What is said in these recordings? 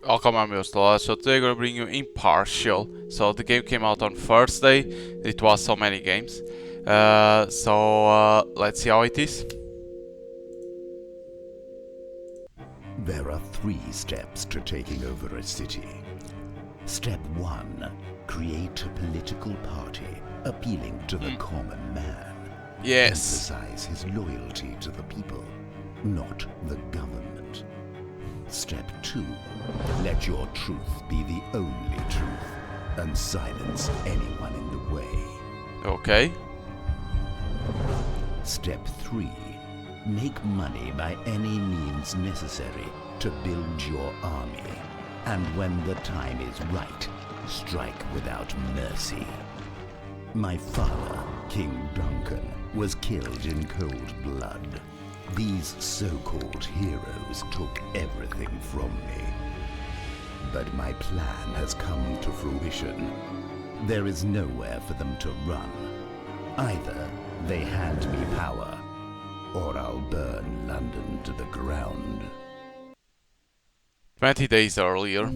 Welcome, I'm your Stola. So today we're gonna bring you Impartial. So the game came out on Thursday. It was so many games. Let's see how it is. There are 3 steps to taking over a city. Step 1. Create a political party appealing to the common man. Yes. Emphasize his loyalty to the people, not the government. Step 2. Let your truth be the only truth and silence anyone in the way. Okay. Step 3. Make money by any means necessary to build your army. And when the time is right, strike without mercy. My father, King Duncan, was killed in cold blood. These so-called heroes took everything from me. But my plan has come to fruition. There is nowhere for them to run. Either they hand me power, or I'll burn London to the ground. 20 days earlier.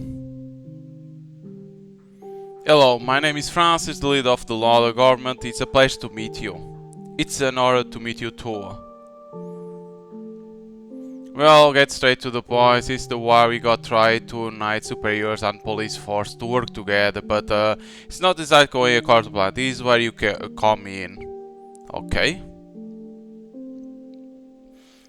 Hello, my name is Francis, the leader of the London government. It's a pleasure to meet you. It's an honor to meet you too. Well, get straight to the point. It's the war we got tried to unite superiors and police force to work together, but it's not exactly going according to plan. This is where you come in. Okay.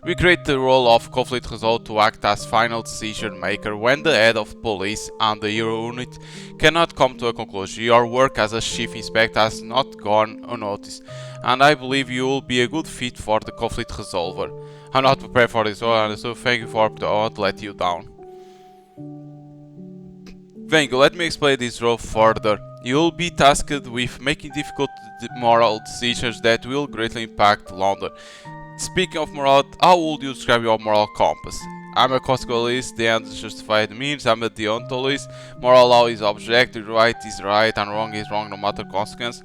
We create the role of conflict resolve to act as final decision maker when the head of police and the hero unit cannot come to a conclusion. Your work as a chief inspector has not gone unnoticed, and I believe you will be a good fit for the conflict resolver. I'm not prepared for this role, so thank you for I won't let you down. Thank you. Let me explain this role further. You will be tasked with making difficult moral decisions that will greatly impact London. Speaking of morality, how would you describe your moral compass? I'm a consequentialist, the ends justify the means. I'm a deontologist. Moral law is objective, right is right and wrong is wrong no matter consequence.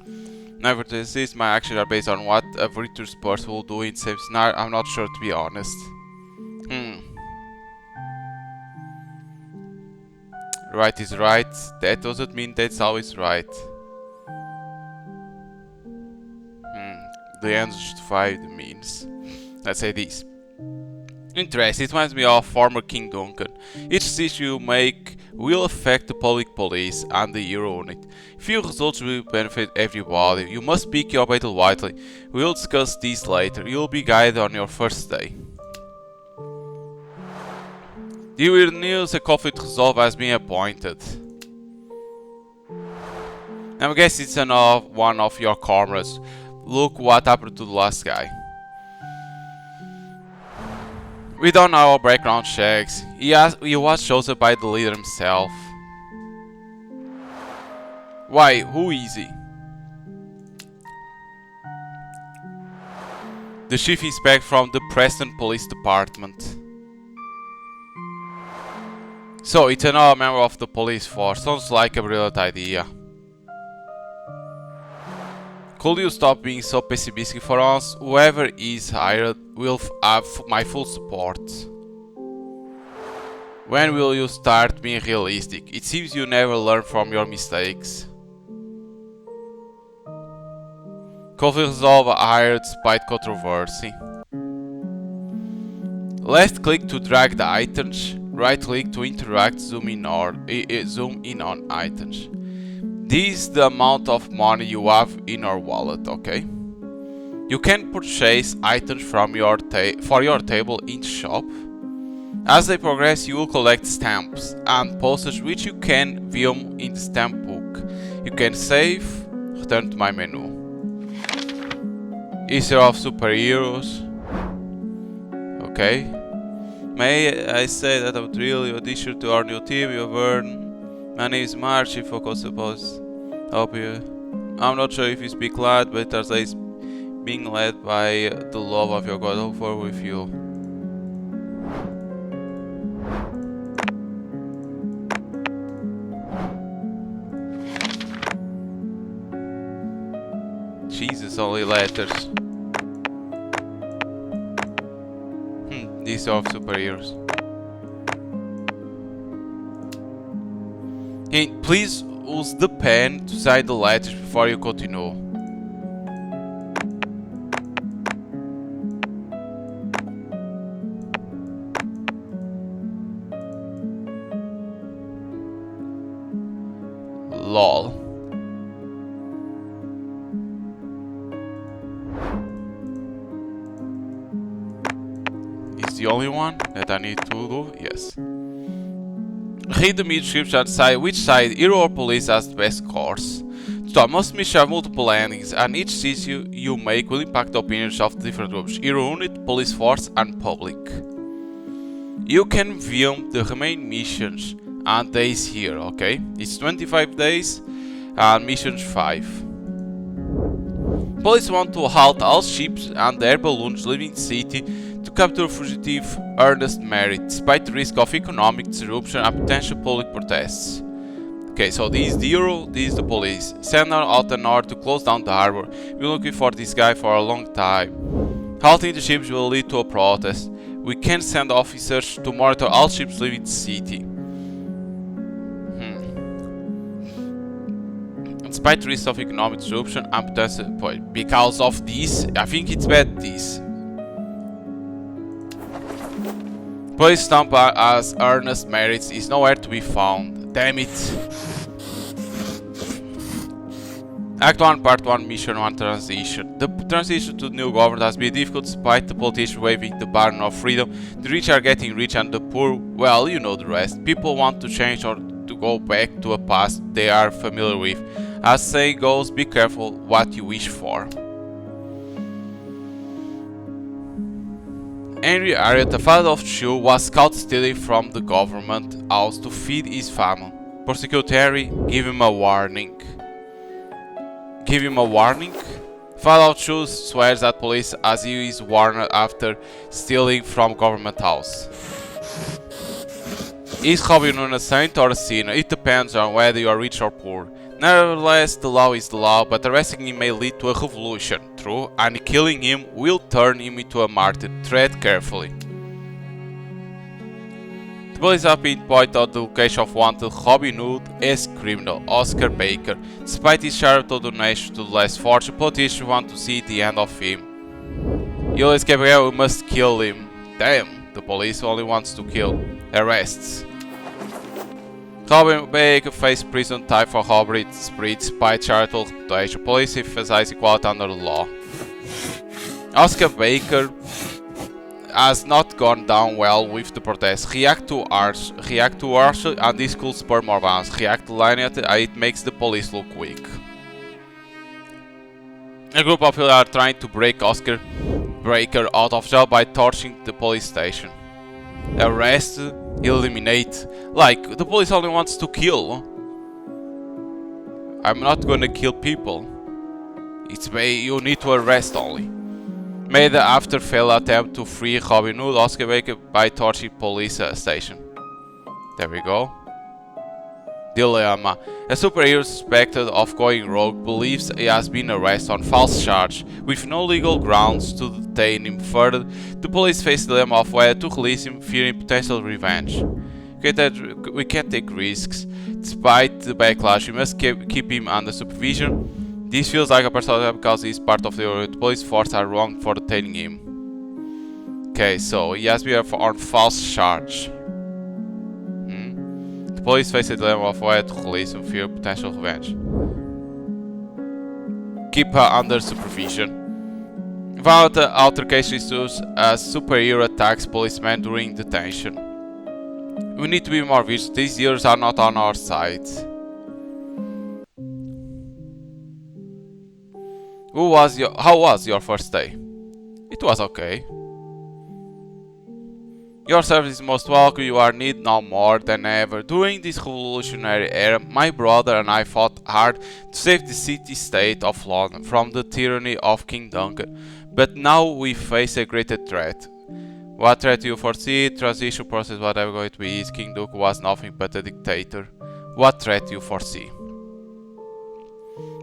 Nevertheless, my actions are based on what a virtuous person will do in the same scenario. I'm not sure, to be honest. Right is right. That doesn't mean that's always right. The ends justify the means. Let's say this. Interesting, it reminds me of former King Duncan. Each decision you make will affect the public police and the hero unit. Few results will benefit everybody. You must pick your battle wisely. We'll discuss this later. You'll be guided on your first day. The weird news, a conflict resolve has been appointed. I guess it's one of your comrades. Look what happened to the last guy. We done our background checks. He was chosen by the leader himself. Why? Who is he? The chief inspector from the Preston Police Department. So it's another member of the police force. Sounds like a brilliant idea. Could you stop being so pessimistic for us? Whoever is hired will have my full support. When will you start being realistic? It seems you never learn from your mistakes. Conflict resolve hired despite controversy. Left click to drag the items, right click to interact, zoom in on items. This is the amount of money you have in your wallet, okay? You can purchase items from for your table in the shop. As they progress, you will collect stamps and postage which you can view in the stamp book. You can save, return to my menu. History of superheroes. Okay. May I say that I would really audition to our new team you have earned. My name is March, if I could suppose. Hope you. I'm not sure if you speak loud, but as I being led by the love of your God over with you. Jesus, only letters. These are superheroes. Hey, please use the pen to sign the letters before you continue. LOL. Is the only one that I need to do? Yes. Read the midship and decide which side, hero or police, has the best course. So most missions have multiple endings, and each decision you make will impact the opinions of different groups: hero unit, police force, and public. You can view the remaining missions and days here, okay? It's 25 days and missions 5. Police want to halt all ships and air balloons leaving the city to capture fugitive Ernest Merritt, despite the risk of economic disruption and potential public protests. Okay, so this is the hero, this is the police. Send out an order to close down the harbor. We're looking for this guy for a long time. Halting the ships will lead to a protest. We can send officers to monitor all ships leaving the city. Despite the risk of economic disruption and potential, because of this, I think it's bad this. Police stamp as Ernest Merritt is nowhere to be found. Damn it. Act 1, Part 1, Mission 1, Transition. The transition to the new government has been difficult despite the politicians waving the banner of freedom. The rich are getting rich and the poor, well, you know the rest. People want to change or to go back to a past they are familiar with. As saying goes, be careful what you wish for. Henry Harriet, the father of two, was caught stealing from the government house to feed his family. Prosecute Harry, give him a warning. Give him a warning? Father of two swears at police as he is warned after stealing from government house. Is Robin Hood a saint or a sinner? It depends on whether you are rich or poor. Nevertheless, the law is the law, but arresting him may lead to a revolution, true, and killing him will turn him into a martyr. Tread carefully. The police have pinpointed out the location of wanted Robin Hood as criminal, Oscar Baker. Despite his charitable donation to the less fortunate, politicians want to see the end of him. He'll escape here, we must kill him. Damn, the police only wants to kill. Arrests. Robin Baker faced prison time for robbery spreads by charitable donation. Police emphasize equality under the law. Oscar Baker has not gone down well with the protests. React to harsh and this could spur more violence. React lenient and it makes the police look weak. A group of people are trying to break Oscar Baker out of jail by torching the police station. Arrest, eliminate. Like, the police only wants to kill. I'm not gonna kill people. It's you need to arrest only. Made after failed attempt to free Robin Hood, Oscar Baker by torching police station. There we go. Dilemma. A superhero suspected of going rogue believes he has been arrested on false charge, with no legal grounds to detain him further. The police face the dilemma of whether to release him, fearing potential revenge. We can't take risks. Despite the backlash, we must keep him under supervision. This feels like a personal attack because he's part of the police force are wrong for detaining him. Okay, so he has been on false charge. The police face the dilemma of whether to release him, fear potential revenge. Keep her under supervision. Violent altercations used as superhero attacks policemen during detention. We need to be more vigilant. These heroes are not on our side. How was your first day? It was okay. Your service is most welcome, you are needed now more than ever. During this revolutionary era, my brother and I fought hard to save the city-state of London from the tyranny of King Duncan. But now we face a greater threat. What threat do you foresee? Transition process, whatever going to be is. King Duncan was nothing but a dictator. What threat do you foresee?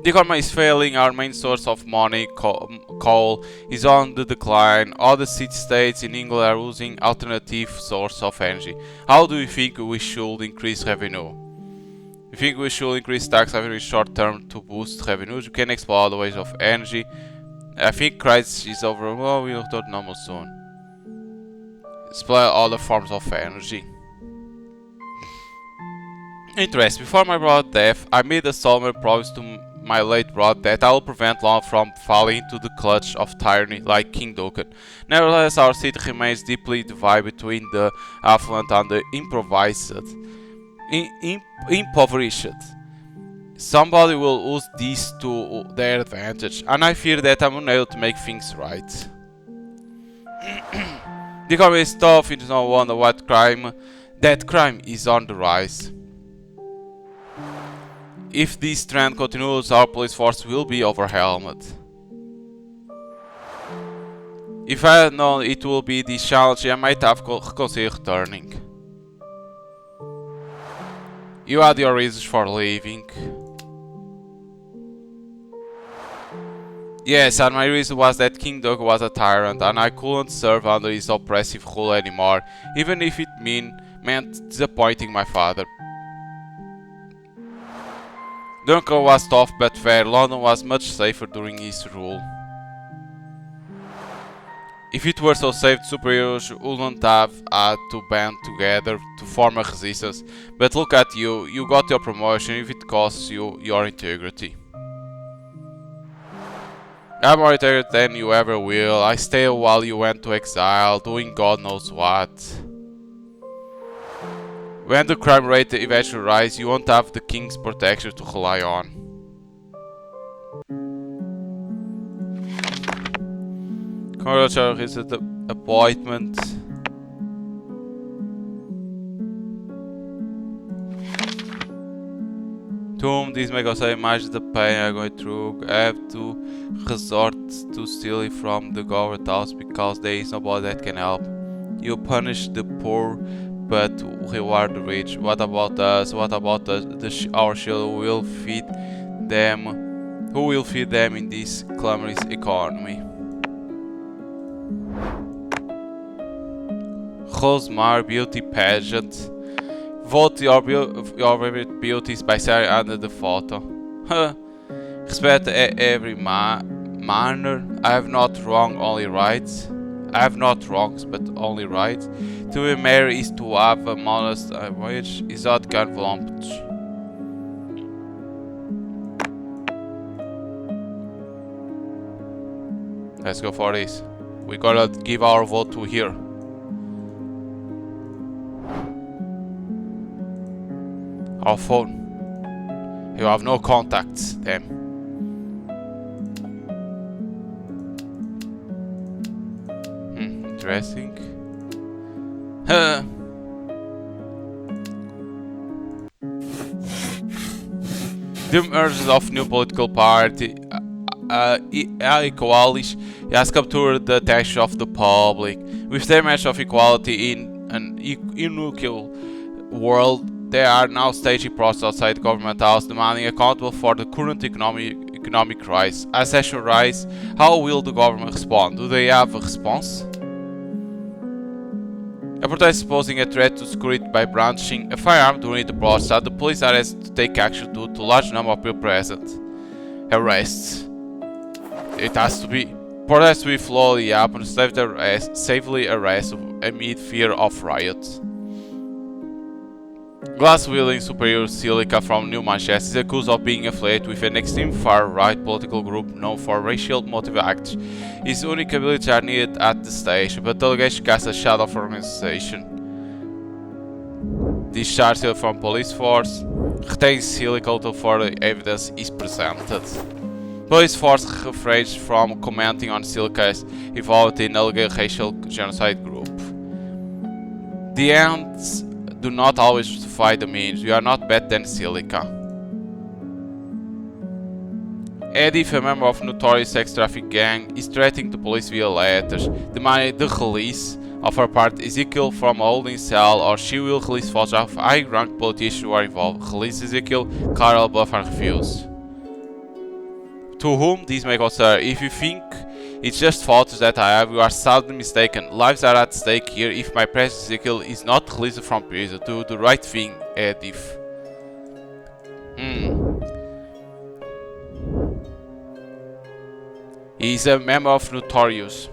The economy is failing, our main source of money, coal, is on the decline. All the city-states in England are using alternative sources of energy. How do you think we should increase revenue? You think we should increase tax every short term to boost revenues? We can explore other ways of energy. I think crisis is over. Well, we'll return to normal soon. Explore other forms of energy. Interest. Before my brother's death, I made a solemn promise to my late brother that I will prevent London from falling into the clutch of tyranny like King Duncan. Nevertheless, our city remains deeply divided between the affluent and the impoverished. Somebody will use this to their advantage, and I fear that I'm unable to make things right. The economy is tough, it is no wonder that crime is on the rise. If this trend continues, our police force will be overwhelmed. If I had known it will be this challenge, I might have considered returning. You had your reasons for leaving. Yes, and my reason was that King Doug was a tyrant and I couldn't serve under his oppressive rule anymore, even if it meant disappointing my father. Duncan was tough but fair. London was much safer during his rule. If it were so safe, superheroes wouldn't have had to band together to form a resistance. But look at you, you got your promotion if it costs you your integrity. I'm more integrated than you ever will. I stayed while you went to exile, doing God knows what. When the crime rate eventually rises, you won't have the king's protection to rely on. Congratulations on the appointment. To whom this may cause imagine the pain I'm going through. I have to resort to stealing from the government house because there is nobody that can help. You punish the poor but reward the rich. What about us? What about our children? Who will feed them? Who will feed them in this clamorous economy? Rosemary Beauty Pageant. Vote your favorite beauties by sharing under the photo. Respect every manner. I have not wrong, only rights. I have not wrongs, but only rights. To be married is to have a modest wage. Is that volontaire? Let's go for this. We gotta give our vote to here. Our phone. You have no contacts, damn. Interesting. The emergence of new political party equality has captured the attention of the public. With the image of equality in an unequal world, there are now staging protests outside the government house demanding accountable for the current economic crisis. As tensions rise, how will the government respond? Do they have a response? A protest posing a threat to security by brandishing a firearm during the protest. The police are asked to take action due to large number of people present. Arrests. It has to be. Protests will slowly happen, safely arrest amid fear of riots. Glass-wielding superhero Silica from New Manchester is accused of being affiliated with an extreme far-right political group known for racial motive acts. His unique abilities are needed at the station, but the allegation casts a shadow of organization. Discharge Silica from police force. Retains Silica until further evidence is presented. Police force refrains from commenting on Silica's involved in alleged racial genocide group. The ends do not always justify the means. We are not better than Silica. Edith, a member of a notorious sex trafficking gang, is threatening the police via letters, demanding the release of her partner Ezekiel from a holding cell, or she will release photos of high-ranked politicians who are involved. Release Ezekiel, Carl Buffer refused. To whom this may concern, if you think it's just photos that I have, you are sadly mistaken. Lives are at stake here. If my precious Ezekiel is not released from prison, do the right thing, Edith. He's a member of Notorious.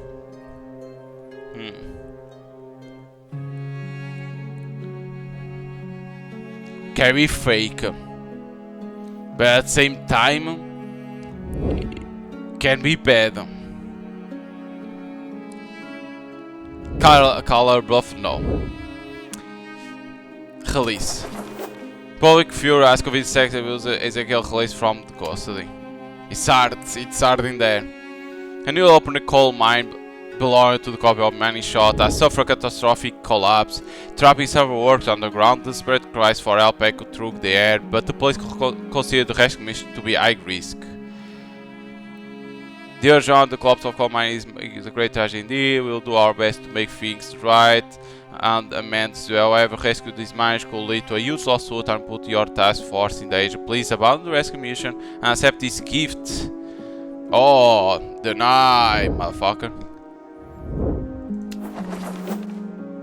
Can be fake, but at the same time can be bad. Color bluff, no. Release. Public Fury asks if it's Ezekiel released from the custody. It's hard in there. And you'll open the coal mine belonging to the copy of Shot as suffer a catastrophic collapse. Trapping several workers underground, desperate cries for help echo through the air, but the police consider the rescue mission to be high risk. Dear John, the collapse of coal mine is a great tragedy indeed. We'll do our best to make things right and amend. However, rescue these miners could lead to a huge lawsuit and put your task force in danger. Please abandon the rescue mission and accept this gift. Oh, deny, motherfucker.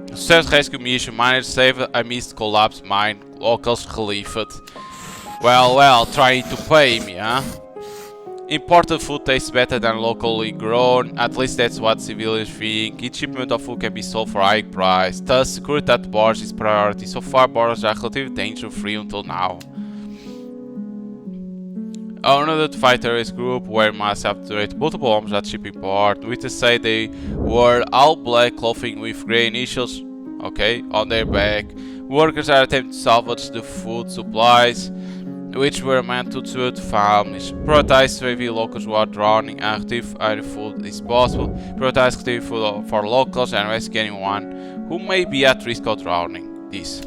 Success rescue mission, miners saved amidst collapsed mine, locals relieved. Well, trying to pay me, huh? Imported food tastes better than locally grown, at least that's what civilians think. Each shipment of food can be sold for a high price, thus security at borders is priority. So far borders are relatively danger free until now. Another fight terrorist group were mass captured multiple bombs at shipping port. Witnesses say they wore all black clothing with grey initials, okay, on their back. Workers are attempting to salvage the food supplies, which were meant to suit families. Prioritize reveal locals who are drowning and retrieve any food is possible. Prioritize retrieve food for locals and rescue anyone who may be at risk of drowning. This.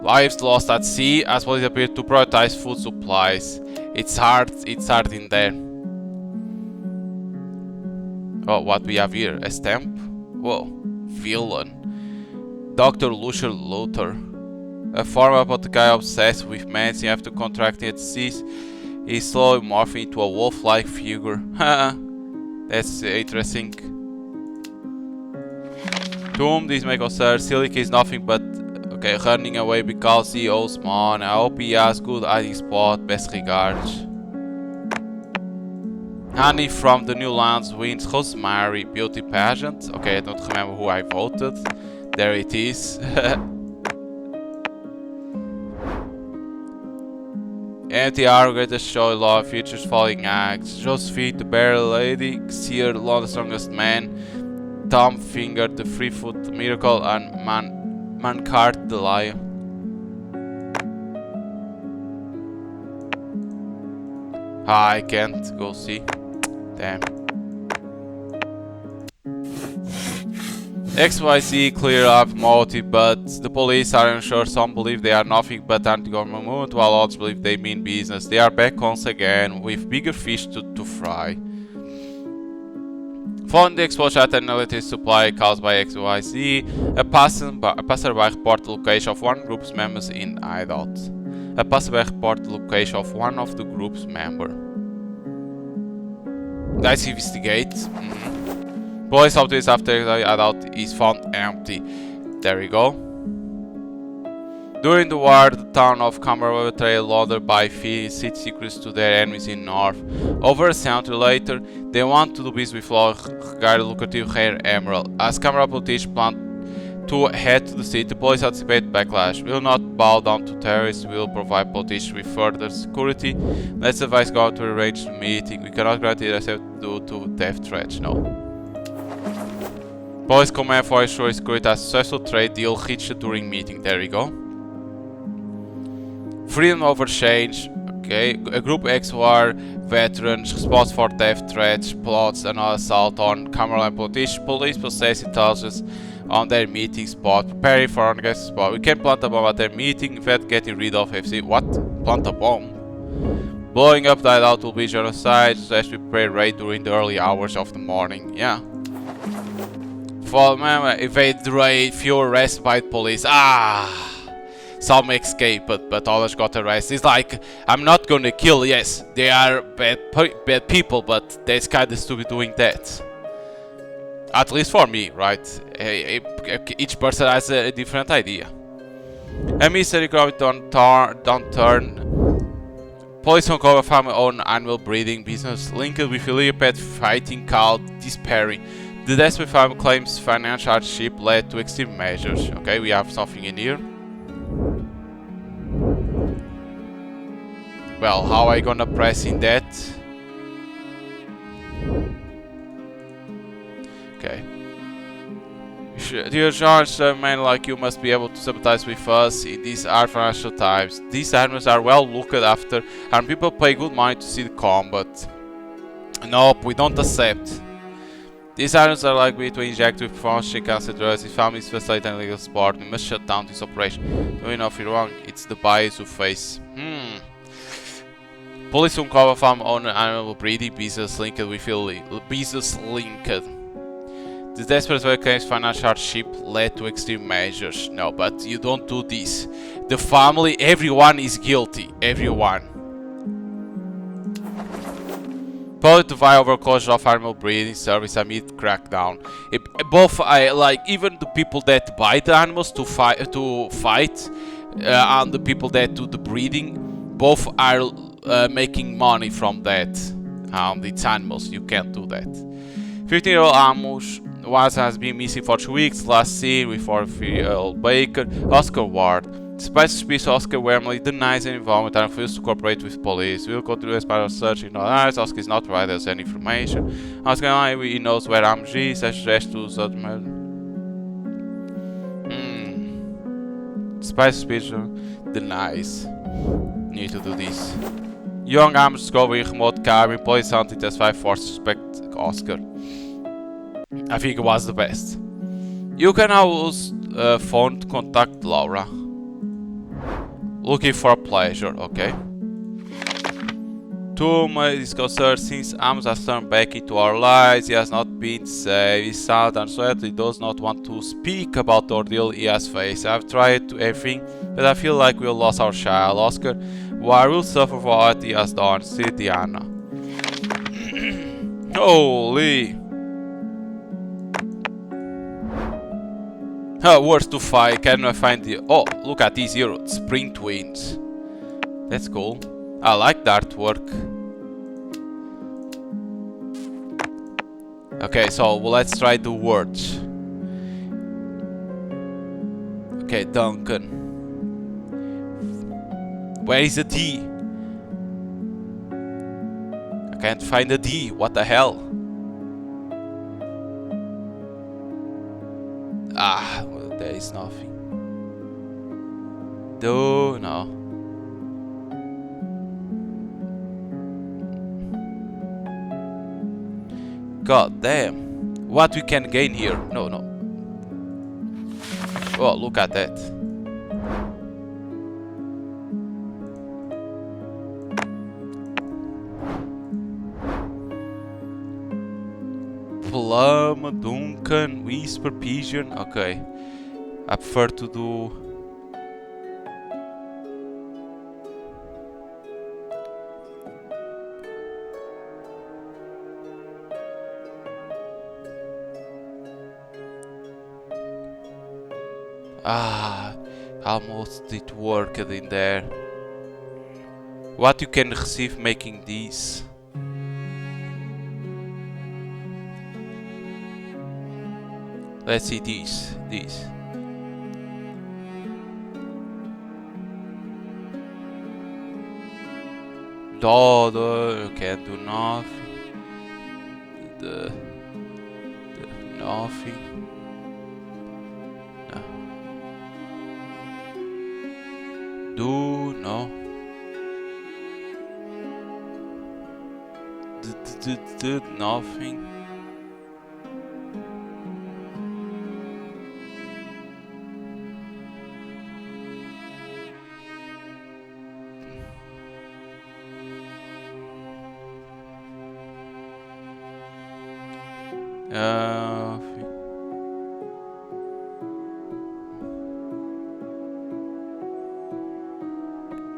Lives lost at sea as police appear to prioritize food supplies. It's hard in there. Oh, what we have here? A stamp? Whoa. Villain. Dr. Lucian Luther. A former apothecary obsessed with medicine after contracting a disease is slowly morphing into a wolf-like figure. That's interesting. To whom this may concern, Silica is nothing but running away because he owes money. I hope he has good hiding spot. Best regards. Honey from the New Lands wins Rosemary beauty pageant. Okay, I don't remember who I voted. There it is. MTR greatest show law features following acts: Josephine the Bear Lady, Seer London's Strongest Man, Tom Finger the 3-foot Miracle, and Mancart the Lion. I can't go see. Damn. XYZ clear up motive, but the police are unsure. Some believe they are nothing but anti-government movement, while others believe they mean business. They are back once again with bigger fish to fry. Following the explosion at an electricity supply caused by XYZ, a passerby reported the location of one group's members in Hideout. A passerby reported the location of one of the group's members. Let's investigate. Police updates after the Hideout is found empty. There we go. During the war, the town of Camberwell betrayed laundered by city secrets to their enemies in North. Over a century later, they want to do business with law regarding lucrative rare emerald. As Camberwell politicians plan to head to the city, the police anticipate backlash. We will not bow down to terrorists. We will provide politicians with further security. Let's advise God to arrange the meeting. We cannot grant it except due to death threats. No. Police command for ensuring security a successful trade deal reached during meeting. There we go. Freedom of exchange. Okay. A group ex-war veterans responsible for death threats, plots, and assault on Cumberland politicians. Police possess intelligence on their meeting spot, preparing for our guest spot. We can plant a bomb at their meeting without getting rid of FC. What? Plant a bomb? Blowing up that out will be genocide, as we pray raid during the early hours of the morning. Yeah. For evade raid, few arrested by police. Some escape, but others got arrested. It's like, I'm not gonna kill. Yes, they are bad people, but they're kinda stupid doing that. At least for me, right? Each person has a different idea. A mystery economic downturn Police uncover family-owned animal breeding business linked with illegal pet fighting called Despairing. The desperate family claims financial hardship led to extreme measures. Okay, we have something in here. Well, how are I gonna press in that? Okay. Dear George, a man like you must be able to sympathize with us in these hard financial times. These animals are well looked after and people pay good money to see the combat. Nope, we don't accept. These animals are likely to inject with performance cancer drugs. If families facilitate an illegal sport, we must shut down this operation. Don't know if you're wrong, it's the bias who face. Police uncover farm owner animal breeding business linked with illegal business linked. The desperate way claims financial hardship led to extreme measures. No, but you don't do this. The family, everyone is guilty. Everyone. Police to vie over closure of animal breeding service amid crackdown. Even the people that buy the animals to fight, and the people that do the breeding, both are making money from that. It's animals. You can't do that. 15-year-old Amos has been missing for 2 weeks. Last seen with 43-year-old Baker, Oscar Ward. Despite suspicious, Oscar warmly denies any involvement and refuses to cooperate with police. We will continue as part of search in all eyes. Oscar is not provided us any information. Oscar he knows where Amos is. I suggest to such matter. Despite suspicion, denies. Need to do this. Young Amos discovered remote cabin. Police hunted as 5 for suspect Oscar. I think it was the best. You can now use phone to contact Laura. Looking for pleasure, okay. To my disconcert, since Amos has turned back into our lives, he has not been safe. He's sad and sweat. He does not want to speak about the ordeal he has faced. I've tried everything, but I feel like we lost our child. Oscar, why will suffer for what he has done? See Diana. Holy. Words to fight. Can I find the... Oh, look at these here. Spring Twins. That's cool. I like the artwork. Okay, so let's try the words. Okay, Duncan. Where is the D? I can't find the D. What the hell? Ah, well, there is nothing. No. God damn. What we can gain here? No. Oh, look at that. Plum, Duncan, Whisper, Pigeon. Okay. I prefer to do... almost it worked in there. What you can receive making these? Let's see these. Dollar can't do nothing. The nothing. No. Do no. Did nothing.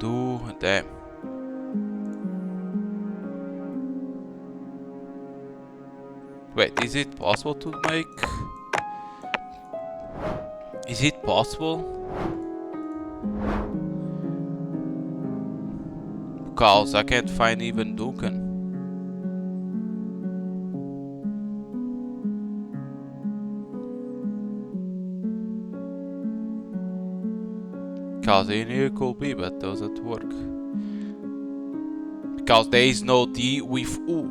Do them. Wait, is it possible to make? Is it possible? Cause I can't find even Duncan. Cause in here could be, but doesn't work. Because there is no D with U.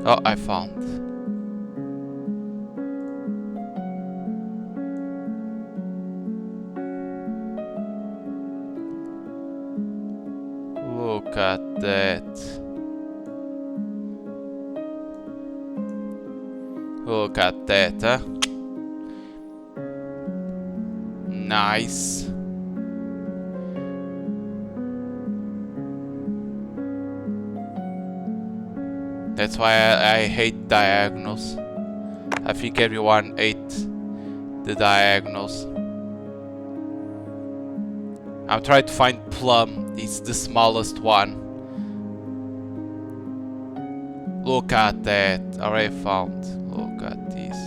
Oh, I found. Look at that. Look at that, huh? Nice. That's why I hate diagonals. I think everyone hates the diagonals. I'm trying to find plum. It's the smallest one. Look at that. Already found. Look at this.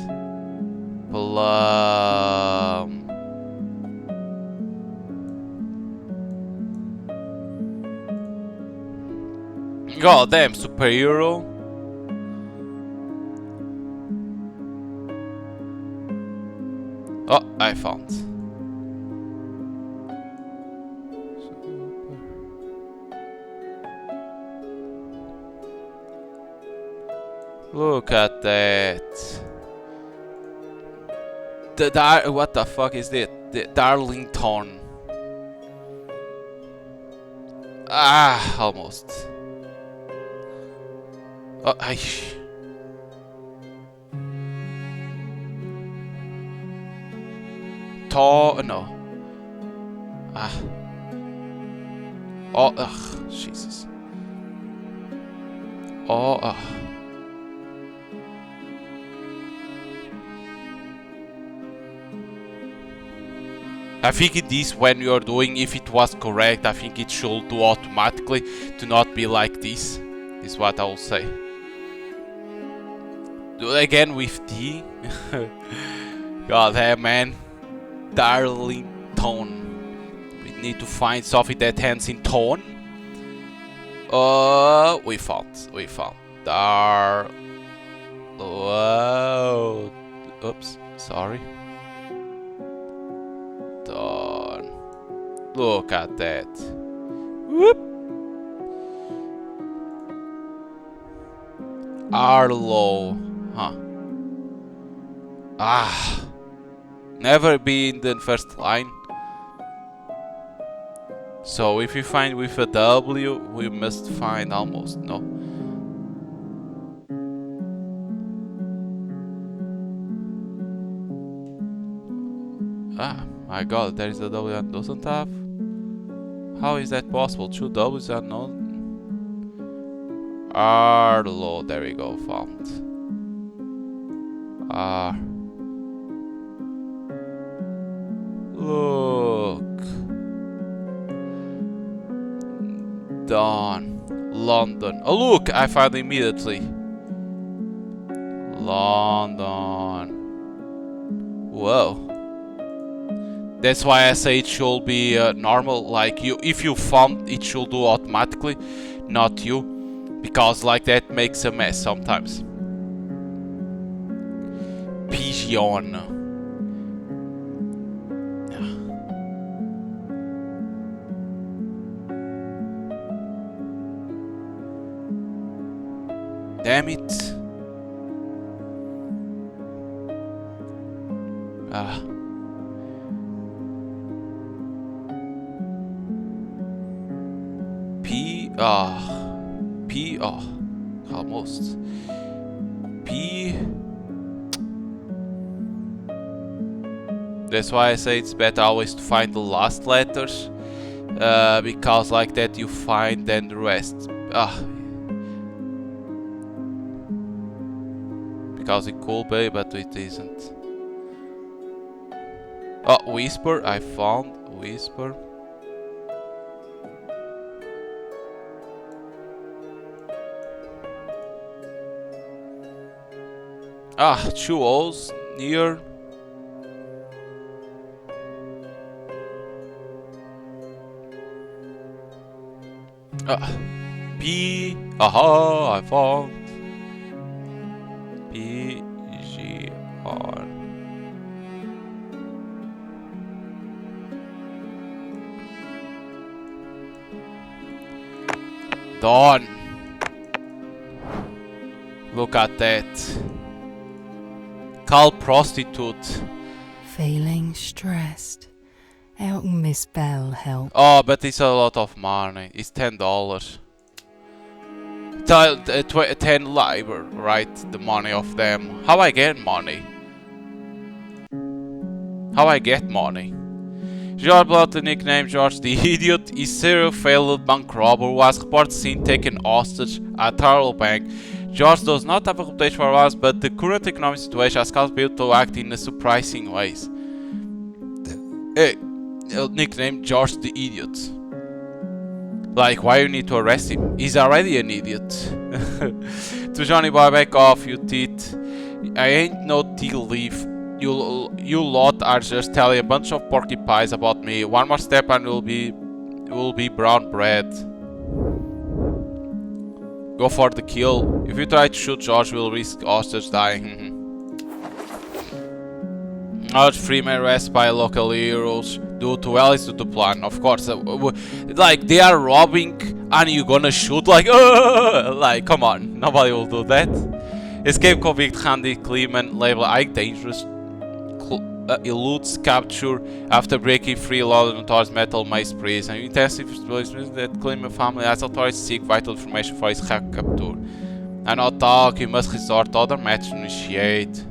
Plum. God damn, superhero. Oh, I found. Look at that. What the fuck is that? The Darlington. Ah, almost. Oh, no. Ah. Oh, ugh, Jesus. Oh, ugh. I think it is when you're doing, if it was correct, I think it should do automatically to not be like this, is what I will say. Do it again with D. God damn, man. Darlington. We need to find something that ends in tone. We found. Whoa. Oops, sorry. Done. Look at that. Whoop. Arlo. Huh. Ah. Never be in the first line. So if we find with a W, we must find almost, no. Ah, my god, there is a W and doesn't have? How is that possible? Two W's are not. Arlo, there we go, found. Look. Done. London. Oh look, I found immediately. London. Whoa. That's why I say it should be normal, like you, if you found it should do automatically, not you, because like that makes a mess sometimes. Pigeon. Damn it. Ah. Almost. P. That's why I say it's better always to find the last letters, because like that you find then the rest. Because it could be, but it isn't. Oh, Whisper, I found Whisper. Two O's near. P. Aha, I found. P. G. R. Done. Look at that. Call prostitute. Feeling stressed. How can Miss Bell help? Oh, but it's a lot of money. It's $10. 10 liber, right? The money of them. How I get money? How I get money? George Blood, the nickname George the Idiot, is a serial failed bank robber who was reported seen taken hostage at Tarl Bank. George does not have a reputation for us, but the current economic situation has caused people to act in surprising ways. Nickname George the Idiot. Like, why you need to arrest him? He's already an idiot. To Johnny Boy, back off, you teeth. I ain't no tea leaf. You lot are just telling a bunch of porcupines about me. One more step and will be brown bread. Go for the kill. If you try to shoot George, we'll risk hostage dying. George Freeman arrested by local heroes due to well is to the plan, of course. Like, they are robbing and you gonna shoot like, come on, nobody will do that. Escape convict Handy Kleeman, label Ike dangerous. Eludes capture after breaking free law notorious metal maze prison. Intensive exploration that Kleeman family has authorities seek vital information for his hack capture. And not talk, you must resort to other methods to initiate.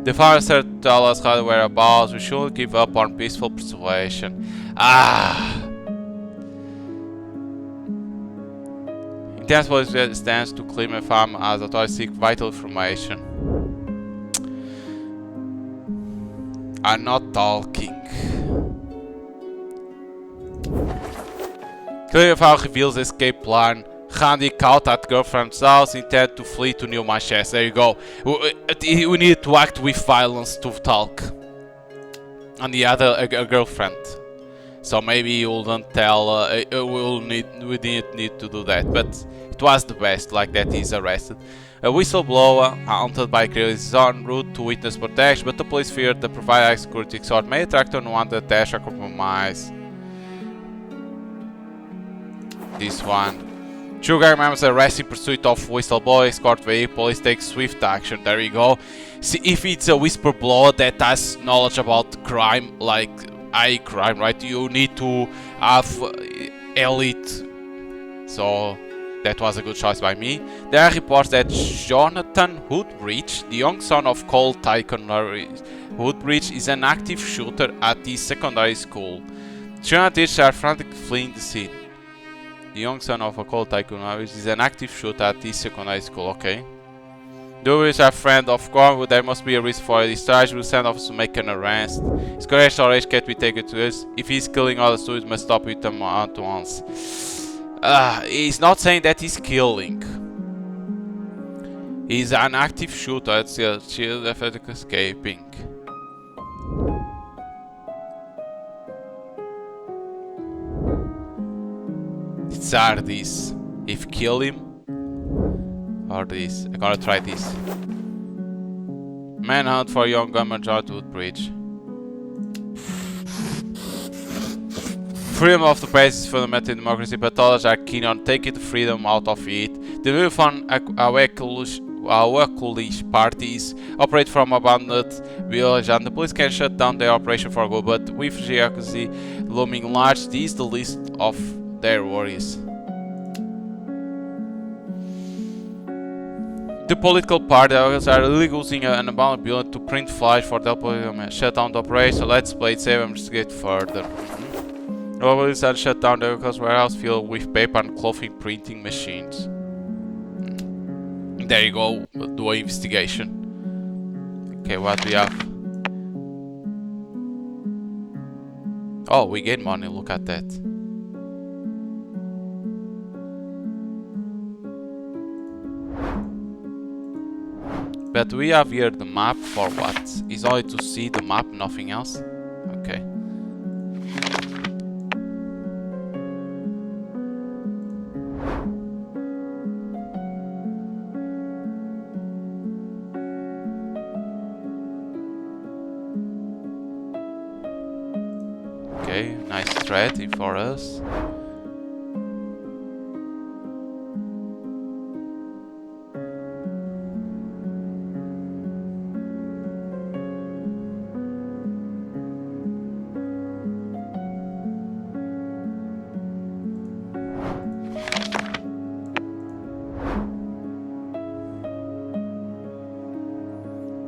The family started to tell us how whereabouts. We should give up on peaceful persuasion. Intense police stands to Kleeman family as authorities seek vital information. I'm not talking. Clear file reveals the escape plan. Gandhi caught at girlfriend's house, intend to flee to New Manchester. There you go. We need to act with violence to talk. And the other a girlfriend. So maybe you wouldn't tell. We didn't need to do that, but it was the best. Like that, he's arrested. A whistleblower, haunted by curiosity, is en route to witness protection, but the police feared the provided security escort may attract anyone that dash or compromise. This one. Two gang members arrest in pursuit of whistleblower escort vehicle. Police take swift action. There you go. See, if it's a whistleblower that has knowledge about crime, like crime, right? You need to have elite. So that was a good choice by me. There are reports that Jonathan Woodbridge, the young son of Cole Tycoon Woodbridge, is an active shooter at the secondary school. Jonathan are frantically fleeing the scene. The young son of a Cole Tycoon is an active shooter at the secondary school, okay. The Woodbridge are friend of Cornwood. There must be a risk for this charge. Will send officers to make an arrest. His courage or age can't be taken to us. If he's killing other students, must stop with them at once. He's not saying that he's killing. He's an active shooter. It's chill, effective escaping. It's this. If kill him or this. I'm gonna try this. Manhunt for young gunman George Woodbridge. Freedom of the press is fundamental in democracy, but others are keen on taking the freedom out of it. The move from Awakalish parties operate from abandoned village, and the police can shut down their operation for good, but with geography looming large, this is the least of their worries. The political parties are illegally using an abandoned building to print flyers for the political shut down the operation. Let's play it safe and investigate further. Police had shut down the warehouse filled with paper and clothing printing machines. There you go, do an investigation. Okay, what we have? Oh, we gain money, look at that. But we have here the map for what? Is only to see the map, nothing else? Okay. Nice strategy for us.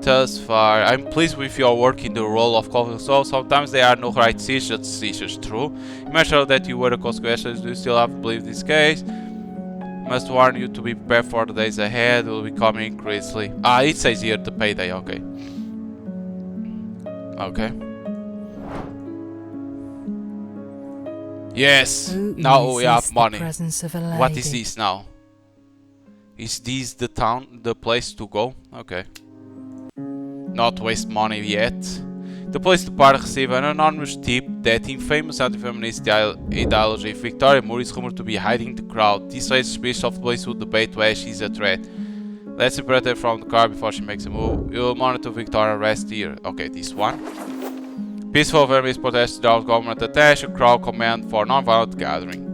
Thus far, I'm pleased with your work in the role of conflict. So sometimes there are no right decisions. True. Imagine that you were the consequences. Do you still have to believe this case? Must warn you to be prepared for the days ahead. Will be coming increasingly. It says here the payday. Okay. Okay. Yes. Who Now we have eases the money. presence of a lady? What is this now? Is this the place to go? Okay. Not waste money yet. The police department received an anonymous tip that infamous anti-feminist ideology Victoria Moore is rumored to be hiding the crowd. This raises suspicion of the police who debate whether she is a threat. Let's separate her from the car before she makes a move. We will monitor Victoria rest here. Okay, this one. Peaceful feminist protest without government attention. Crowd command for non-violent gathering.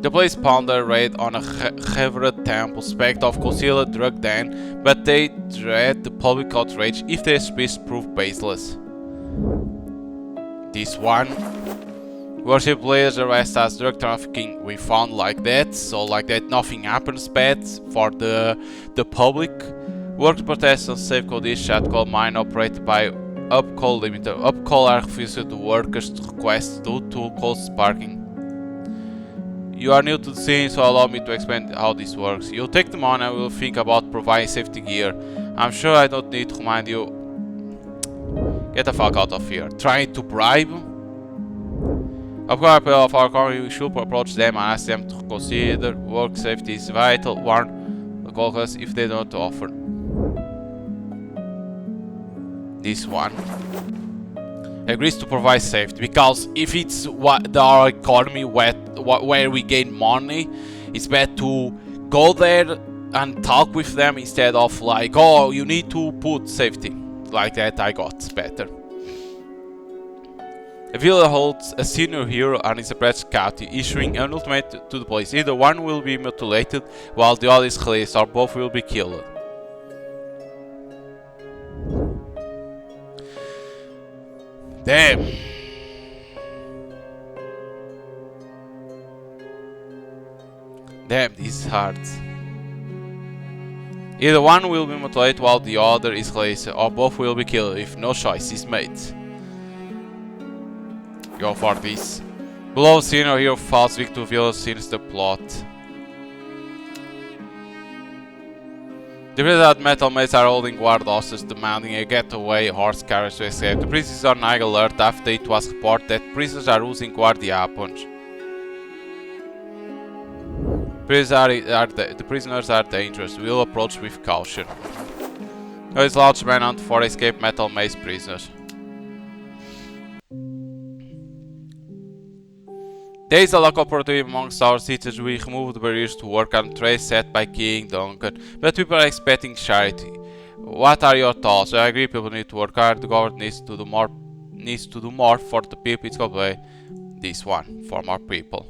The police found a raid on a Heverett temple suspect of concealed drug den, but they dread the public outrage if their suspicions prove baseless. This one. Worship leaders arrest as drug trafficking. We found like that, so like that nothing happens bad for the public. Work protests on safe conditions at coal mine operated by Upcoal Limited. Upcoal are refusing the workers' request due to close parking. You are new to the scene, so allow me to explain how this works. You'll take the money and we'll think about providing safety gear. I'm sure I don't need to remind you. Get the fuck out of here. Trying to bribe? Of course, of our company, we should approach them and ask them to consider work safety is vital. Warn the workers if they don't offer. This one. Agrees to provide safety, because if it's our economy where we gain money, it's better to go there and talk with them instead of like, oh, you need to put safety. Like that I got better. A villain holds a senior hero and is a press captive, issuing an ultimatum to the police. Either one will be mutilated while the other is released, or both will be killed. Damn. Damn, this is hard. Either one will be mutilated while the other is released, or both will be killed if no choice is made. Go for this. Below senior hero falls victim to villain's sinister plot. The British metal mates are holding guard hostage, demanding a getaway horse carriage to escape. The prisoners are on high alert after it was reported that prisoners are using guardia punch. The prisoners are dangerous. We will approach with caution. There is a large manhunt for escaped metal mace prisoners. There is a local opportunity amongst our citizens. We remove the barriers to work and trade set by King Duncan, but people are expecting charity. What are your thoughts? I agree, people need to work hard. The government needs to do more for the people. It's gonna this one for more people.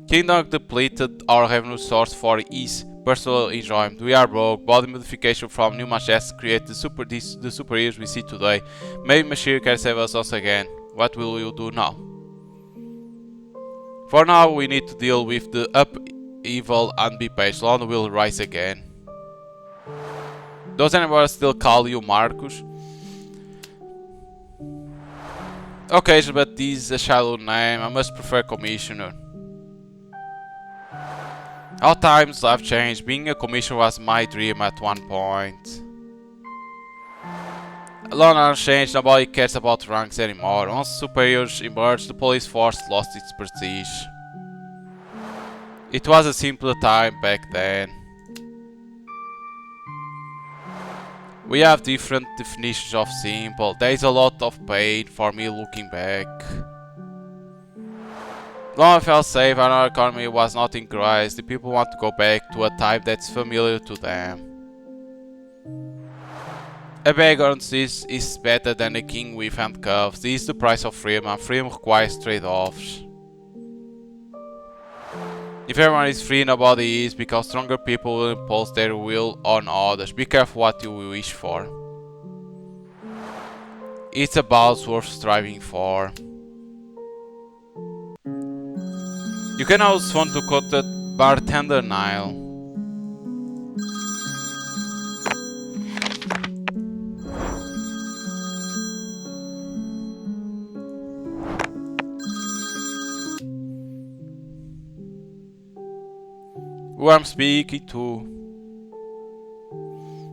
King Duncan depleted our revenue source for his personal enjoyment. We are broke. Body modification from new machines create the superheroes we see today. Maybe Machine can save us once again. What will you do now? For now, we need to deal with the upheaval and be patient. London will rise again. Does anyone still call you Marcus? Okay, but this is a shallow name. I must prefer Commissioner. How times have changed. Being a commissioner was my dream at one point. London has changed. Nobody cares about ranks anymore. Once superiors emerged, the police force lost its prestige. It was a simpler time back then. We have different definitions of simple. There is a lot of pain for me looking back. London felt safe and our economy was not in crisis. The people want to go back to a time that's familiar to them. A beggar on this is better than a king with handcuffs. This is the price of freedom, and freedom requires trade-offs. If everyone is free, nobody is, because stronger people will impose their will on others. Be careful what you wish for. It's a balance worth striving for. You can also want to cut the bartender Nile. Who I'm speaking to.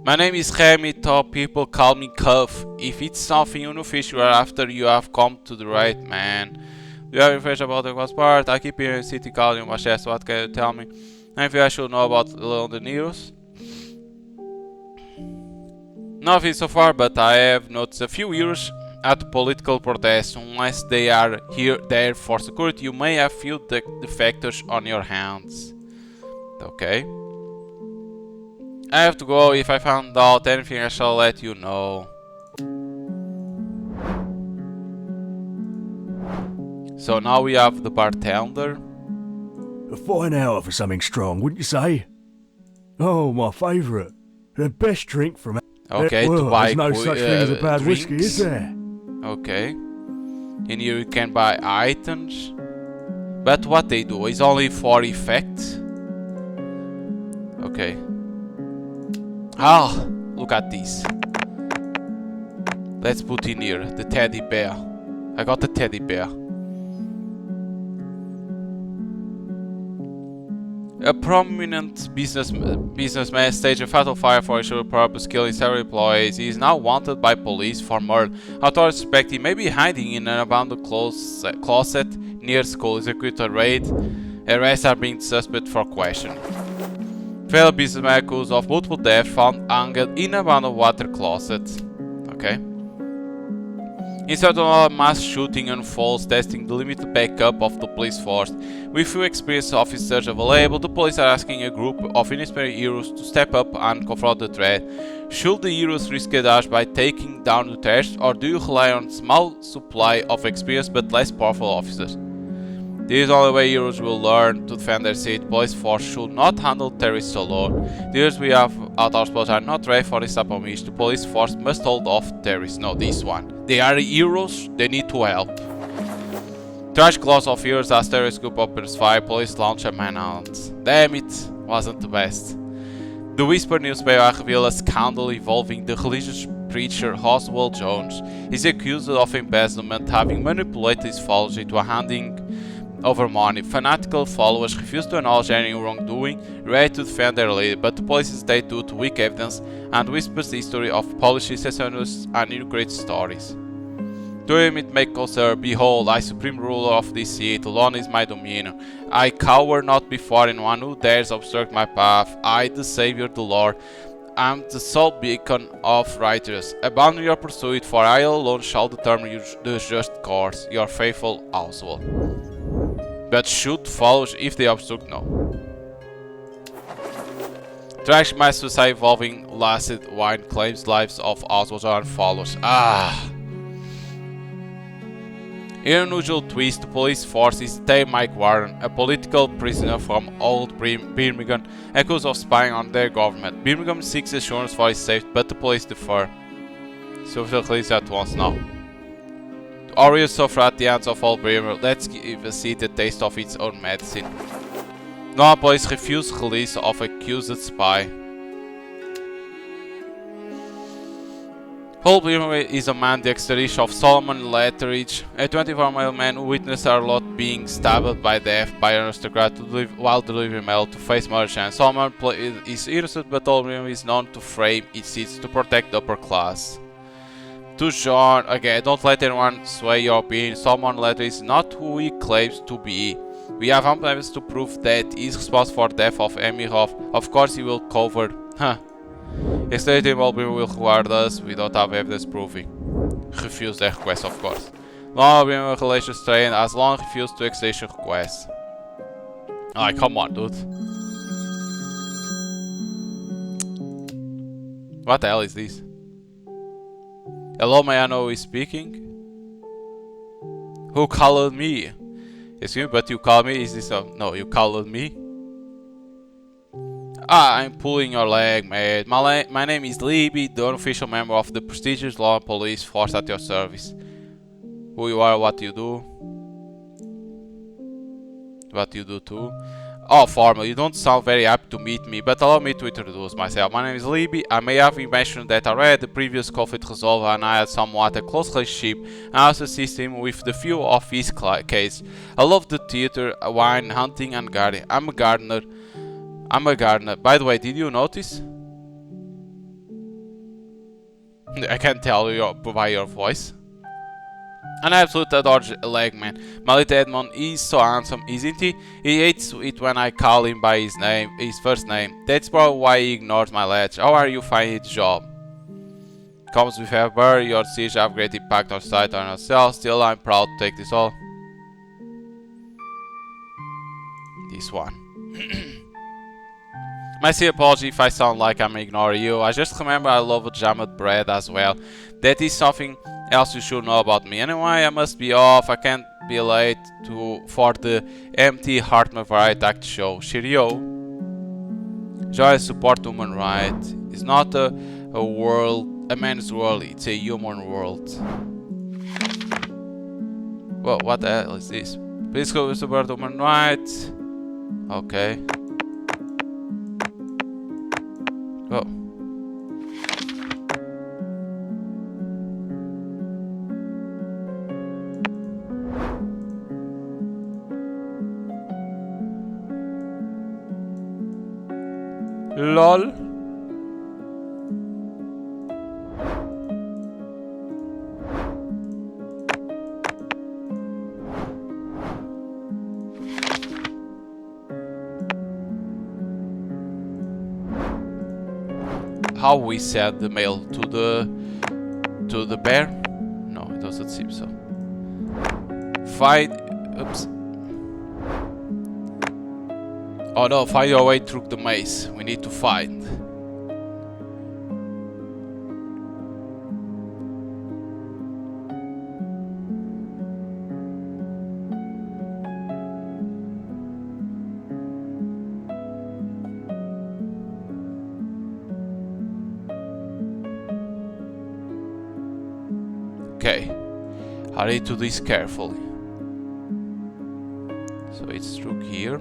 My name is Remy, top people call me Cuff. If it's something unofficial you are after, you have come to the right man. Do you have information about the last part? I keep hearing city calling on my chest, what can you tell me? Anything I should know about London news? Nothing so far, but I have noticed a few years at political protests. Unless they are there for security, you may have few defectors on your hands. Okay. I have to go. If I found out anything, I shall let you know. So now we have the bartender. A fine hour for something strong, wouldn't you say? Oh, my favourite. The best drink from... Okay, well, to buy there's no such thing as a bad whiskey, is there? Okay. In here you can buy items. But what they do is only for effect. Okay. Ah, look at this. Let's put in here the teddy bear. I got the teddy bear. A prominent businessman staged a fatal fire for a sure purpose, killing several employees. He is now wanted by police for murder. Authorities suspect he may be hiding in an abandoned closet near school. Executed raid. Arrests are being suspect for questioning. Fellow businessman accused of multiple deaths found hanged in abandoned water closet. Okay. Instead of a mass shooting unfolds, testing the limited backup of the police force. With few experienced officers available, the police are asking a group of inexperienced heroes to step up and confront the threat. Should the heroes risk a dash by taking down the terrorists, or do you rely on a small supply of experienced but less powerful officers? This is the only way heroes will learn to defend their city. Police force should not handle terrorists alone. The heroes we have at our post are not ready for this type of mission. The police force must hold off terrorists. No, this one. They are heroes, they need to help. Tragic loss of heroes as terrorist group opens fire. Police launch a manhunt. Damn it, wasn't the best. The Whisper newspaper revealed a scandal involving the religious preacher Oswald Jones. He is accused of embezzlement, having manipulated his followers into handing over money. Fanatical followers refuse to acknowledge any wrongdoing, ready to defend their leader, but the police stay due to weak evidence and whispers the history of Polish citizens and integrate stories. To him it may concern, behold, I supreme ruler of this city, alone is my dominion. I cower not before anyone who dares obstruct my path. I, the Savior, the Lord, am the sole beacon of righteousness. Abandon your pursuit, for I alone shall determine the just course, your faithful household. But should followers if they obstruct? No. Tragic mass suicide involving laced wine claims lives of Oswald and followers. In an unusual twist, the police force is Mike Warren, a political prisoner from old Birmingham, accused of spying on their government. Birmingham seeks assurance for his safety, but the police defer. So we'll release at once now. Oriel suffer at the hands of all Birmingham. Let's give the city a taste of its own medicine. No, police refuse release of accused spy. Paul Birmingham is a man, the extradition of Solomon Letteridge, a 24-year-old man who witnessed a lot being stabbed by death by an aristocrat while delivering mail to face murder charge. Solomon is innocent, but Paul Birmingham is known to frame its seats to protect the upper class. To John, again, don't let anyone sway your opinion. Solomon Letteridge is not who he claims to be. We have ample evidence to prove that he is responsible for the death of Emirov. Of course he will cover. Extraditing Birmingham will reward us. We don't have evidence proving. Refuse their request, of course. Long Birmingham relations strain has long refused to extradition requests. Alright, come on, dude. What the hell is this? Hello, may I know who is speaking? Who called me? Excuse me, but you called me? Is this a... No, you called me? Ah, I'm pulling your leg, mate. My name is Libby, the unofficial member of the prestigious law and police force at your service. Who you are, what you do. What you do too. Oh, formal, you don't sound very happy to meet me, but allow me to introduce myself. My name is Libby. I may have mentioned that I read the previous conflict resolver and I had somewhat a close relationship and I also assist him with the few of his case. I love the theater, wine, hunting and gardening. I'm a gardener. By the way, did you notice? I can tell you by your voice. And I absolutely adore Legman. My little Edmond is so handsome, isn't he? He hates it when I call him by his first name. That's probably why he ignores my ledge. How are you finding the job? Comes with ever, your siege have great impact on society and ourselves. Still, I'm proud to take this all. This one. My sincere apology if I sound like I'm ignoring you. I just remember I love jammed bread as well. That is something else you should know about me. Anyway, I must be off. I can't be late for the MT Hartman Variety Act show. Cheerio. Joy support human rights. It's not a man's world. It's a human world. Well, what the hell is this? Please go support human rights. Okay. Oh. LOL. How we send the mail to the bear? No, it doesn't seem so. Find. Oops. Oh no, find your way through the maze. We need to find. Okay, I need to do this carefully. So it's through here.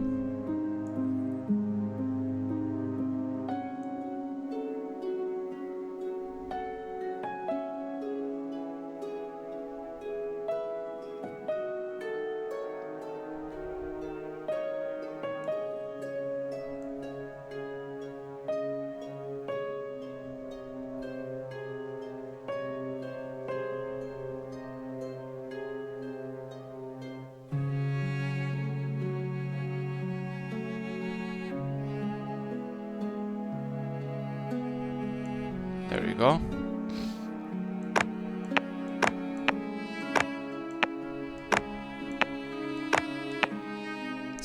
There you go.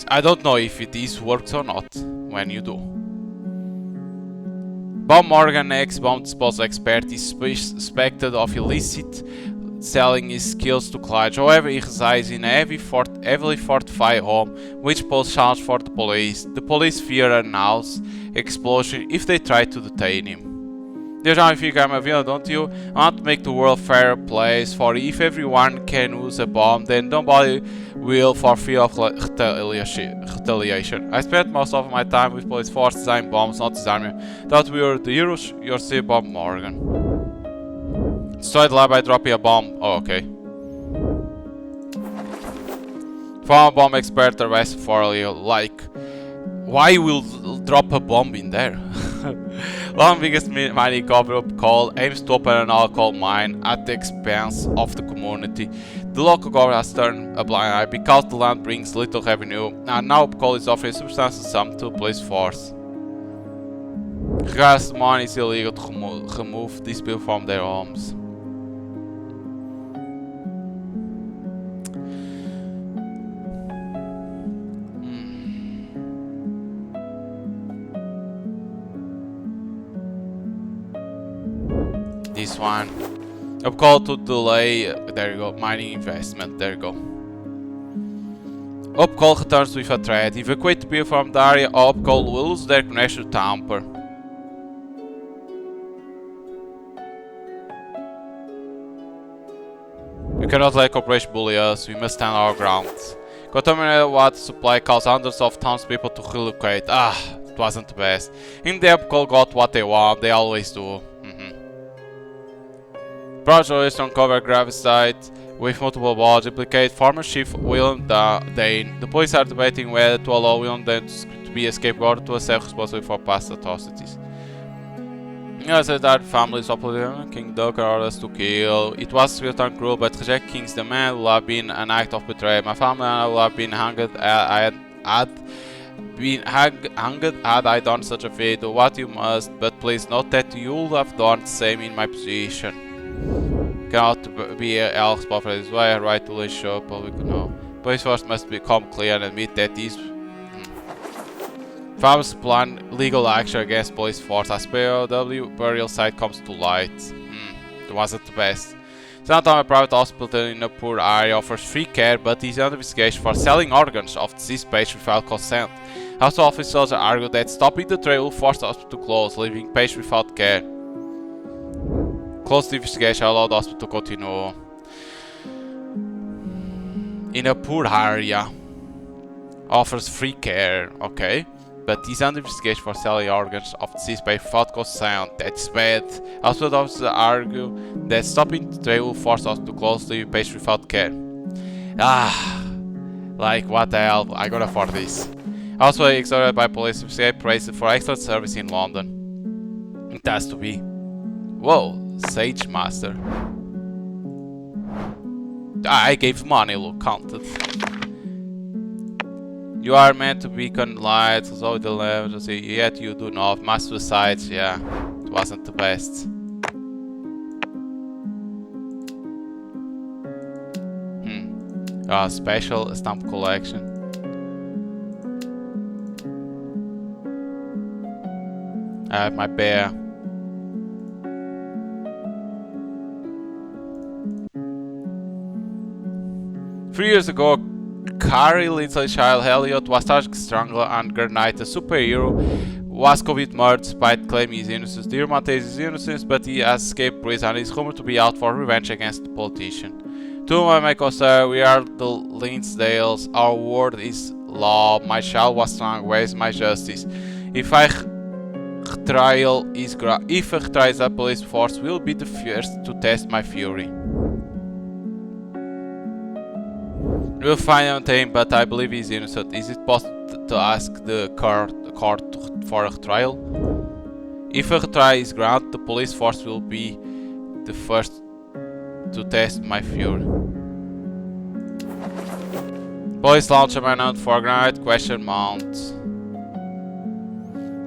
I don't know if this works or not when you do. Bob Morgan, ex-bomb disposal expert, is suspected of illicit selling his skills to clients. However, he resides in a heavily fortified home, which poses challenge for the police. The police fear an house explosion if they try to detain him. Dear John, you think I'm a villain, don't you? I want to make the world a fairer place, for if everyone can use a bomb, then nobody will for fear of retaliation. I spent most of my time with police force designing bombs, not disarming. Thought we were the heroes, you're still Bob Morgan. Destroy the lab by dropping a bomb. Oh, okay. Found a bomb expert arrested for like... Why will drop a bomb in there? One biggest mining cover-up call aims to open an alcohol mine at the expense of the community. The local government has turned a blind eye because the land brings little revenue, and now Call is offering a substantial sum to the police force. Regardless, the money is illegal to remove these people from their homes. This one. Upcall to delay, there you go, mining investment, there you go. Upcall returns with a threat. Evacuate the people from the area, Upcall will lose their connection to Tamper. We cannot let corporation bully us, we must stand our ground. Contaminated water supply caused hundreds of townspeople to relocate. Ah, it wasn't the best. In the Upcall got what they want, they always do. Project is to uncover grave site with multiple balls implicate former chief William Dane. The police are debating whether to allow William Dane to be a scapegoat or to accept responsibility for past atrocities. As that families of King Ducker orders to kill. It was return cruel, but reject King's demand will have been an act of betrayal. My family and I will have been hanged had I done such a fate. Do what you must, but please note that you will have done the same in my position. Cannot be else but for this way, a right to show public know. Police first must become clear and admit that these farmers plan legal action against police force as POW burial site comes to light. It wasn't the best. Sometimes a private hospital in a poor area offers free care, but is under investigation for selling organs of deceased patients without consent. House officials argue that stopping the trade will force the hospital to close, leaving patients without care. Close the investigation allowed the hospital to continue. In a poor area. Offers free care, okay. But is under investigation for selling organs of deceased patients without consent. That's bad. Hospital officers argue that stopping the trade will force the hospital to close, leaving patients without care. Like what the hell, I gotta afford this. Also exonerated by police investigate praised for excellent service in London. It has to be. Whoa. Sage Master. I gave money, look, counted. You are meant to beacon light, so the level, yet you do not. Mass suicides, yeah, it wasn't the best. Special stamp collection. I have my bear. Three years ago, Carrie Lindsay Child Elliot was charged with strangler and Granite, a superhero, was convicted of murder despite claiming his innocence. The hero maintains his innocence, but he has escaped prison and is rumored to be out for revenge against the politician. To my concern, we are the Linsdales. Our word is law. My child was strong. Where is my justice? If a trial is the police force will be the first to test my fury. We'll find him, but I believe he's innocent. Is it possible to ask the court for a trial? If a trial is granted, the police force will be the first to test my fury. Police launch a manhunt for granite question mount.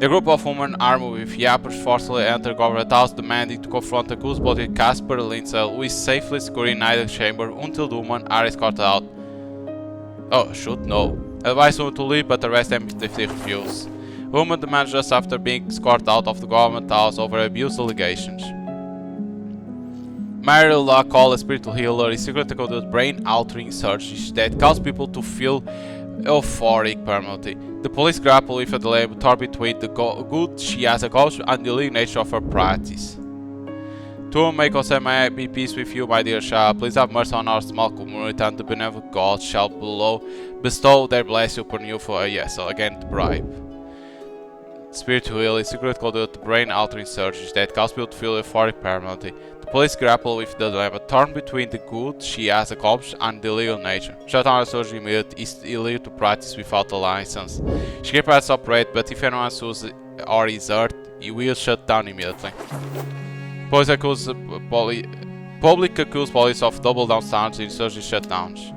A group of women armed with yappers forcefully enter government house demanding to confront accused body Casper Lindsay, who is safely secured in either chamber until the women are escorted out. Oh, shoot, no. Advise women to leave, but arrest them if they refuse. Women demand just after being escorted out of the government house over abuse allegations. Mariel Law called a spiritual healer is secretly conducted brain-altering surgeries that cause people to feel euphoric permanently. The police grapple with a dilemma between the good she has accomplished and the illegal nature of her practice. To may concern may be peace with you, my dear child. Please have mercy on our small community, and the benevolent God shall bestow their blessing upon you for a yes. So again, the bribe. Spiritual healing is secret called brain-altering surgeries that cause people to feel euphoric permanently. The police grapple with the dilemma torn between the good she has accomplished and the illegal nature. Shut down the surgery immediately is illegal to practice without a license. She can perhaps operate, but if anyone sues or is hurt, he will shut down immediately. Police accuse public accuse police of double down stunts in surgery shutdowns.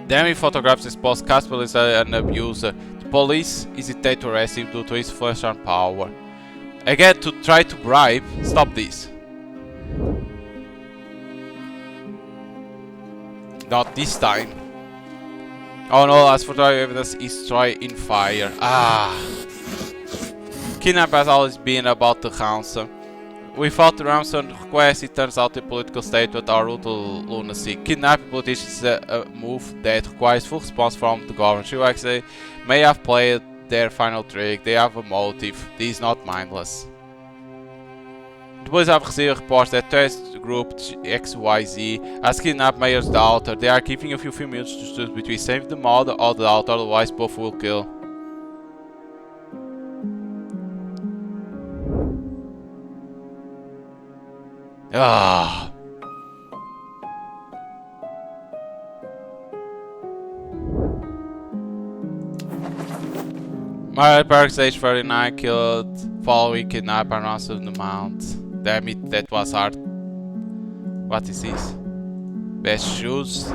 Demi photographs expose Casper as an abuser. The police hesitate to arrest him due to his influence and power. Again, to try to bribe. Stop this. Not this time. Oh no, as for trial evidence is tried in fire. Kidnap has always been about the ransom. Without the ransom request, it turns out the political statement are brutal lunacy. Kidnapping politicians is a move that requires full response from the government. They may have played their final trick, they have a motive, this is not mindless. The police have received reports that terrorist group XYZ has kidnapped Mayor's daughter. They are giving a few minutes to choose between saving the mother or the daughter, otherwise both will kill. Ah. Marriott Park, age 39, killed following kidnap and ransom the mount. Damn it, that was hard. What is this? Best shoes?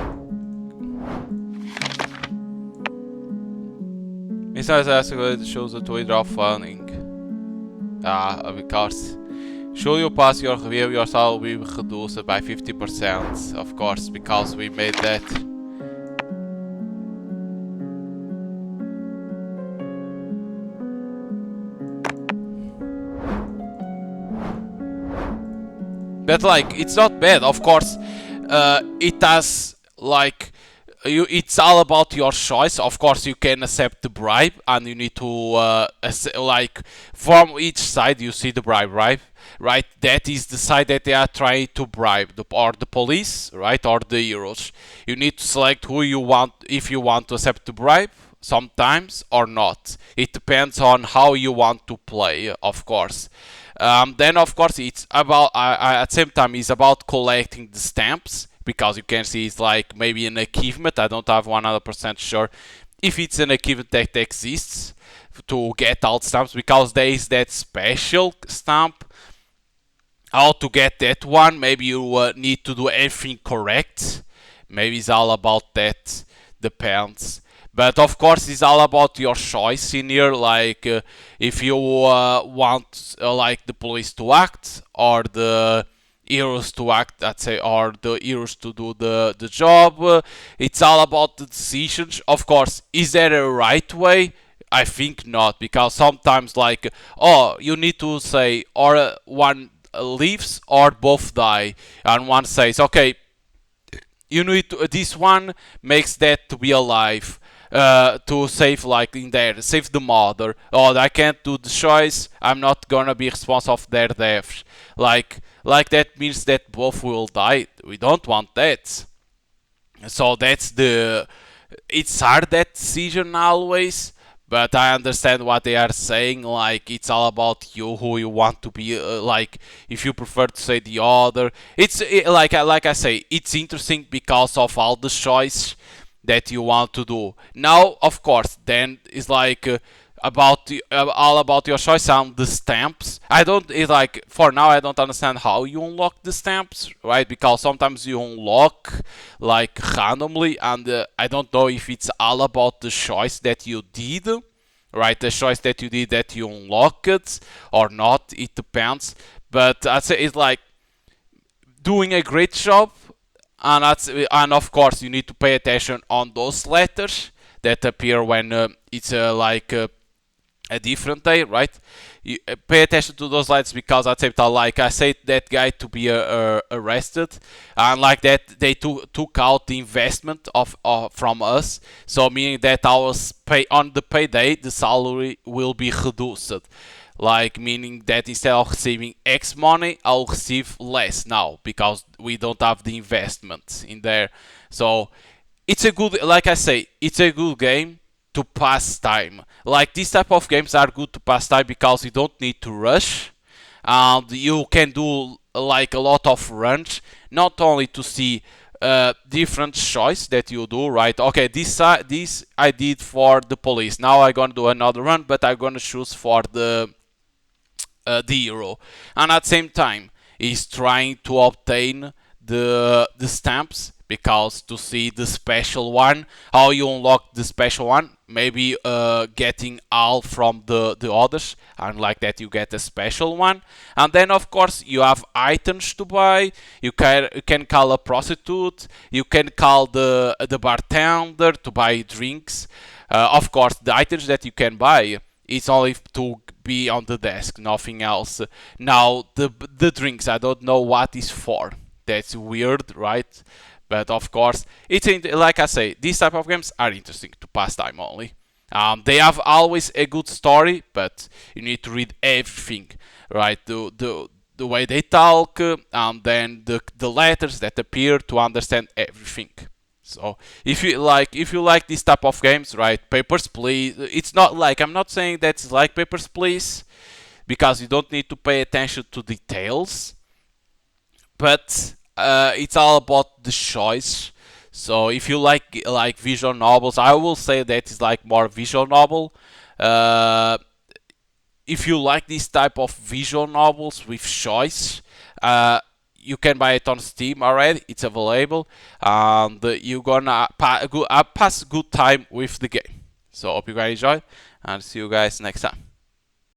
Mr. Asking shows to withdraw funding. Of course. Should you pass your review, your salary will be reduced by 50%. Of course, because we made that. But like, it's not bad. Of course, it has like, it's all about your choice. Of course, you can accept the bribe, and you need to like, from each side you see the bribe, right? Right, that is the side that they are trying to bribe, or the police, right, or the heroes. You need to select who you want, if you want to accept the bribe sometimes or not. It depends on how you want to play, of course. Then of course it's about at the same time it's about collecting the stamps, because you can see it's like maybe an achievement. I don't have 100% sure if it's an achievement that exists to get all stamps, because there is that special stamp. How to get that one? Maybe you need to do everything correct. Maybe it's all about that. Depends. But of course, it's all about your choice in here. Like if you want like the police to act, or the heroes to act, let's say, or the heroes to do the job. It's all about the decisions. Of course, is there a right way? I think not, because sometimes like, oh, you need to say, or one leaves or both die, and one says, okay, you need to, this one makes that to be alive, to save, like in there, save the mother. Oh, I can't do the choice, I'm not gonna be responsible of their death. Like that means that both will die. We don't want that. So that's the, it's hard, that decision always. But I understand what they are saying, like, it's all about you, who you want to be, like, if you prefer to say the other. It's, like I say, it's interesting because of all the choice that you want to do. Now, of course, then it's like, about the, all about your choice and the stamps. I don't, it's like, for now I don't understand how you unlock the stamps, right? Because sometimes you unlock like randomly, and I don't know if it's all about the choice that you did, right? The choice that you did that you unlock it or not, it depends. But I'd say it's like doing a great job, and and of course you need to pay attention on those letters that appear when it's like a different day, right? You pay attention to those lights, because at the same time, like I said, that guy to be arrested, and like that they took out the investment of from us, so meaning that our pay on the payday the salary will be reduced, like meaning that instead of receiving X money, I'll receive less now because we don't have the investment in there. So it's a good, like I say, it's a good game to pass time. Like, these type of games are good to pass time because you don't need to rush, and you can do like a lot of runs, not only to see different choice that you do, right? Okay, this I did for the police, now I'm gonna do another run, but I'm gonna choose for the hero, and at the same time is trying to obtain the stamps, because to see the special one, how you unlock the special one, maybe getting all from the others, and like that you get a special one. And then of course you have items to buy. You can call a prostitute, you can call the bartender to buy drinks. Of course, the items that you can buy It's only to be on the desk, nothing else. Now the drinks, I don't know what is for. That's weird, right? But of course, like I say, these type of games are interesting to pass time only. They have always a good story, but you need to read everything, right? The way they talk, and then the letters that appear to understand everything. So if you like this type of games, right? Papers, Please. It's not like, I'm not saying that's like Papers, Please, because you don't need to pay attention to details, but it's all about the choice. So if you like visual novels, I will say that is like more visual novel. Uh, if you like this type of visual novels with choice, you can buy it on Steam already. It's available, and you're gonna pass good time with the game. So hope you guys enjoy, and see you guys next time.